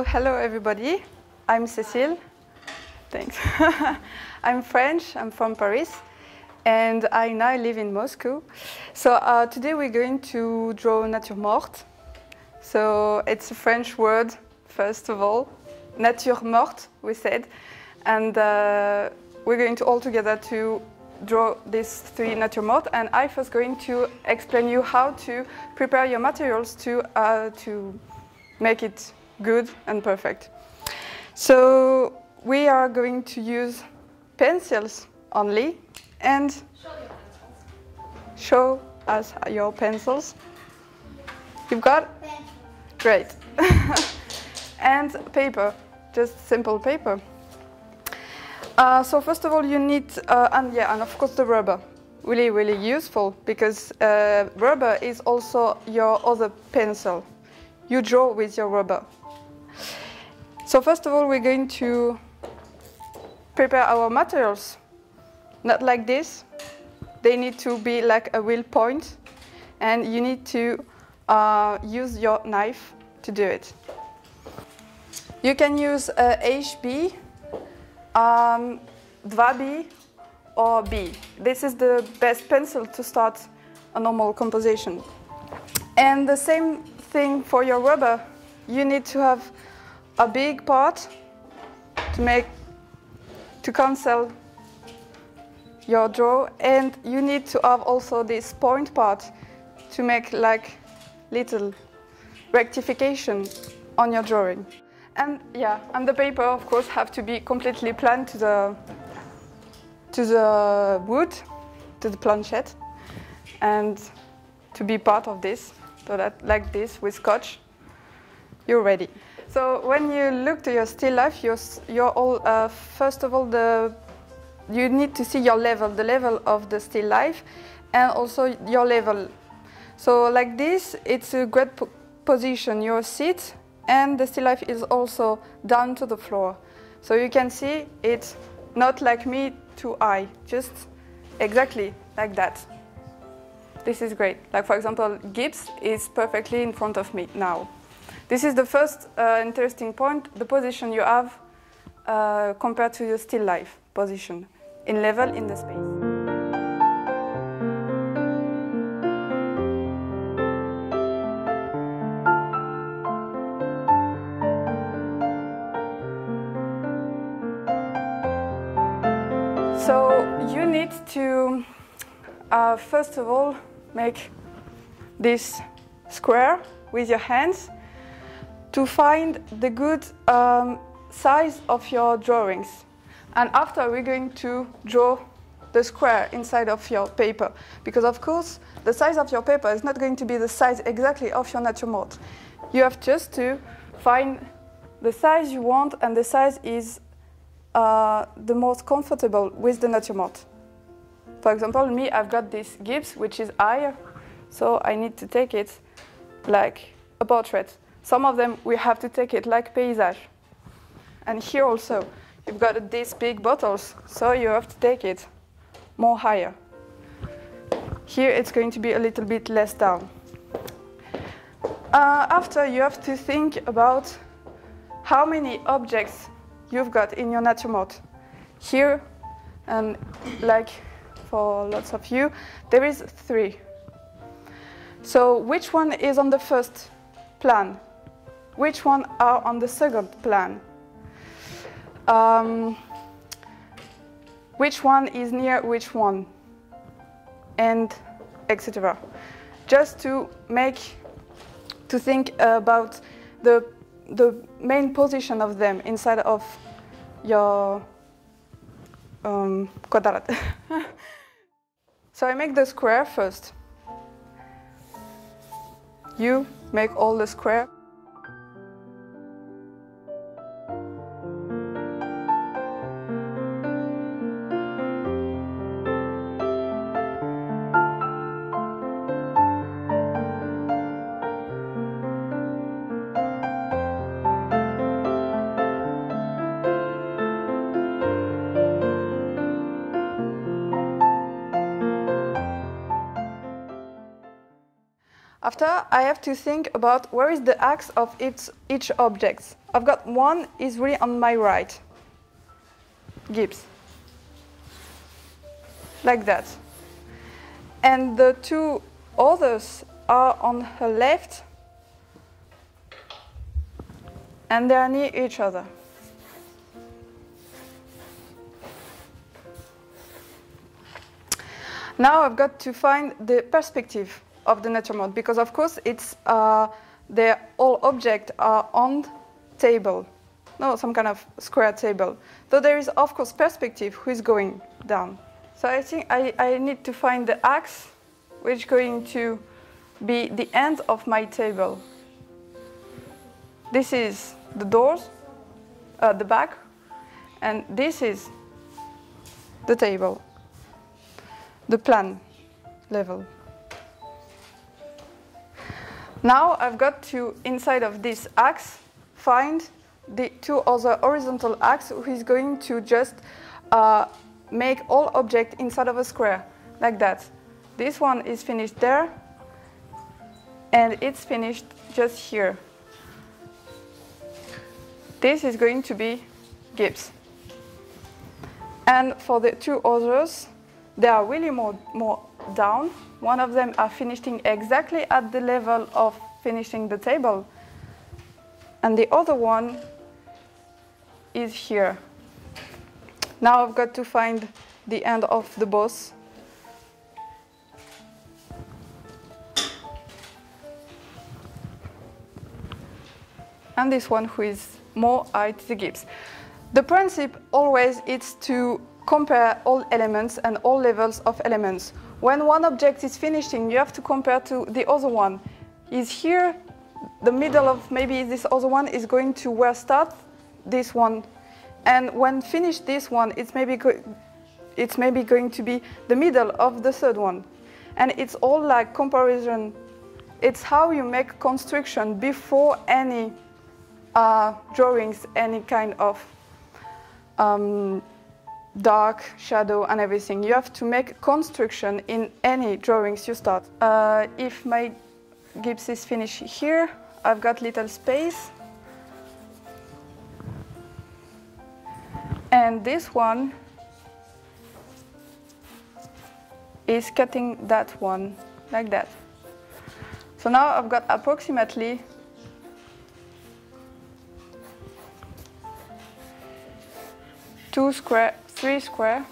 hello everybody. I'm Cécile. Thanks. I'm French. I'm from Paris, and I now live in Moscow. So today we're going to draw nature morte. So it's a French word, first of all. Nature morte, we said, and we're going to all together to draw these three nature morte. And I first going to explain you how to prepare your materials to make it good and perfect. So we are going to use pencils only, and show us your pencils. You've got? Great. And paper, just simple paper. So first of all you need, and of course the rubber. Really useful, because rubber is also your other pencil. You draw with your rubber. So first of all we're going to prepare our materials. Not like this. They need to be like a real point, and you need to use your knife to do it. You can use HB, 2B or B. This is the best pencil to start a normal composition. And the same thing for your rubber. You need to have a big part to cancel your draw, and you need to have also this point part to make like little rectification on your drawing. And and the paper of course have to be completely planned to the wood, to the planchette, and to be part of this, so that like this with scotch, you're ready. So when you look to your still life, you're all first of all you need to see your level, the level of the still life, and also your level. So like this, it's a great position, your seat, and the still life is also down to the floor. So you can see it's not like me too high, just exactly like that. This is great. Like for example, Gibbs is perfectly in front of me now. This is the first interesting point, the position you have compared to your still life position, in level in the space. So you need to, first of all, make this square with your hands to find the good size of your drawings. And after we're going to draw the square inside of your paper, because of course the size of your paper is not going to be the size exactly of your nature morte. You have just to find the size you want, and the size is the most comfortable with the nature morte. For example, me, I've got this Gibbs, which is higher, so I need to take it like a portrait. Some of them we have to take it like paysage. And here also, you've got these big bottles, so you have to take it more higher. Here it's going to be a little bit less down. After, you have to think about how many objects you've got in your nature morte. Here, and like for lots of you, there is 3. So which one is on the first plan? Which one are on the second plan? Which one is near which one? And etc. Just to think about the main position of them inside of your quadrat. So I make the square first. You make all the square. After, I have to think about where is the axe of each object. I've got one is really on my right, Gibbs, like that. And the two others are on her left, and they are near each other. Now I've got to find the perspective of the naturemort, because of course it's all objects are on table, no, some kind of square table. So there is of course perspective who is going down. So I think I need to find the axe which is going to be the end of my table. This is the doors, the back, and this is the table, the plan level. Now I've got to, inside of this axe, find the two other horizontal axes who is going to just make all objects inside of a square, like that. This one is finished there, and it's finished just here. This is going to be Gibbs. And for the two others, they are really more down. One of them are finishing exactly at the level of finishing the table, and the other one is here. Now I've got to find the end of the boss. And this one who is more height the Gibbs. The principle always is to compare all elements and all levels of elements. When one object is finishing, you have to compare to the other one. Is here, the middle of maybe this other one is going to where start this one. And when finished this one, it's maybe going to be the middle of the third one. And it's all like comparison. It's how you make construction before any drawings, any kind of dark, shadow, and everything. You have to make construction in any drawings you start. If my Gibbs is finished here, I've got little space. And this one is cutting that one, like that. So now I've got approximately 2 square, 3 square.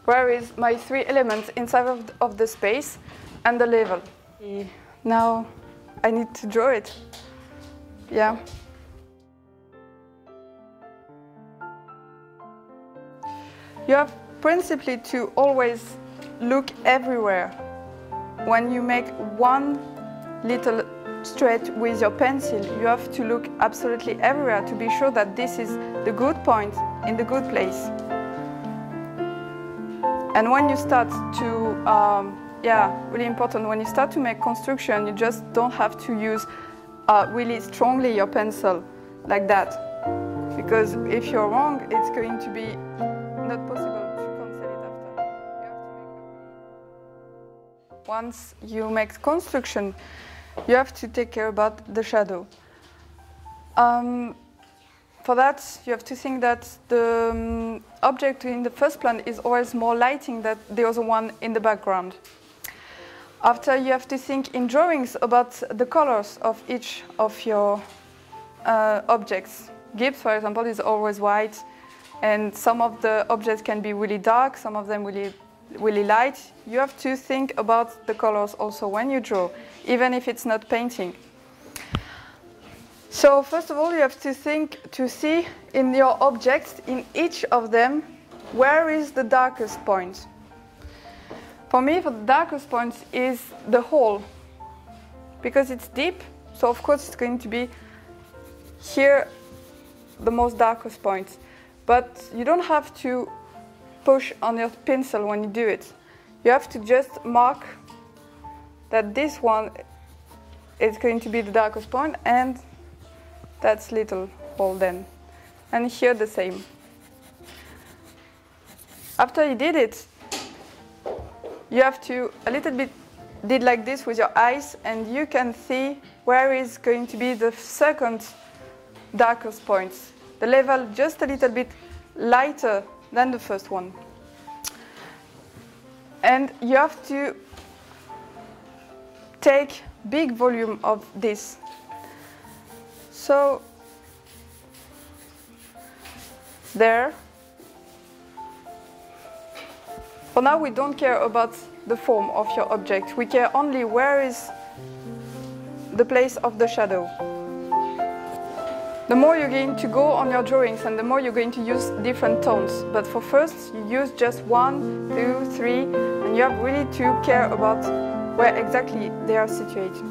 Where is my 3 elements inside of the space and the level? Now I need to draw it. Yeah. You have principally to always look everywhere. When you make one little straight with your pencil, you have to look absolutely everywhere to be sure that this is the good point in the good place. And when you start to, really important, when you start to make construction, you just don't have to use really strongly your pencil like that. Because if you're wrong, it's going to be not possible to cancel it after. You have to make once you make construction, you have to take care about the shadow. For that, you have to think that the object in the first plan is always more lighting than the other one in the background. After, you have to think in drawings about the colors of each of your objects. Gibbs, for example, is always white, and some of the objects can be really dark, some of them really light. You have to think about the colors also when you draw, even if it's not painting. So first of all, you have to think to see in your objects, in each of them, where is the darkest point. For me, the darkest point is the hole, because it's deep, so of course it's going to be here the most darkest point. But you don't have to push on your pencil when you do it. You have to just mark that this one is going to be the darkest point, and that's little hole then. And here the same. After you did it, you have to a little bit did like this with your eyes, and you can see where is going to be the second darkest point. The level just a little bit lighter than the first one. And you have to take big volume of this. So there. For now, we don't care about the form of your object. We care only where is the place of the shadow. The more you're going to go on your drawings and the more you're going to use different tones. But for first, you use just 1, 2, 3, and you have really to care about where exactly they are situated.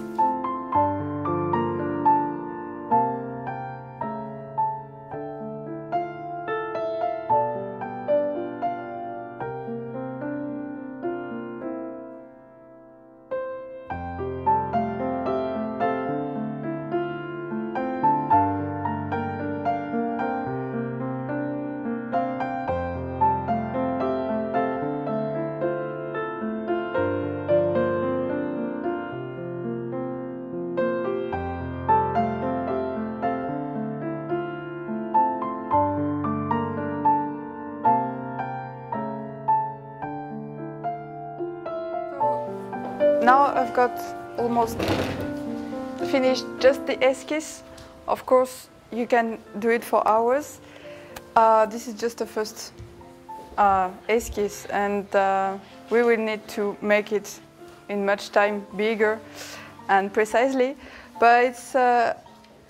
Now I've got almost finished just the esquisse. Of course, you can do it for hours. This is just the first esquisse, and we will need to make it in much time bigger and precisely. But it's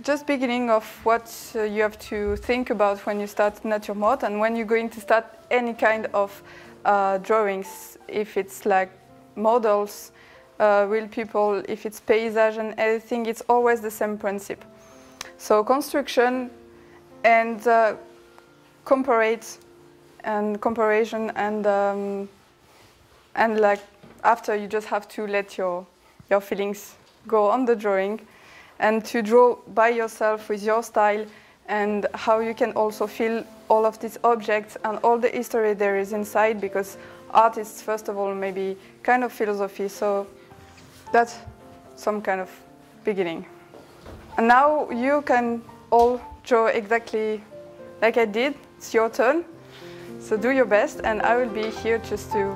just beginning of what you have to think about when you start nature mode and when you're going to start any kind of drawings. If it's like models, real people, if it's paysage and everything, it's always the same principle. So construction and comparison and like after you just have to let your feelings go on the drawing and to draw by yourself with your style and how you can also feel all of these objects and all the history there is inside, because art is first of all maybe kind of philosophy. So that's some kind of beginning. And now you can all draw exactly like I did. It's your turn. So do your best, and I will be here just to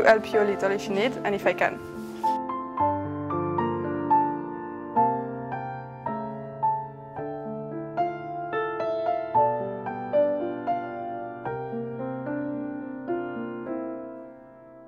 help you a little if you need and if I can.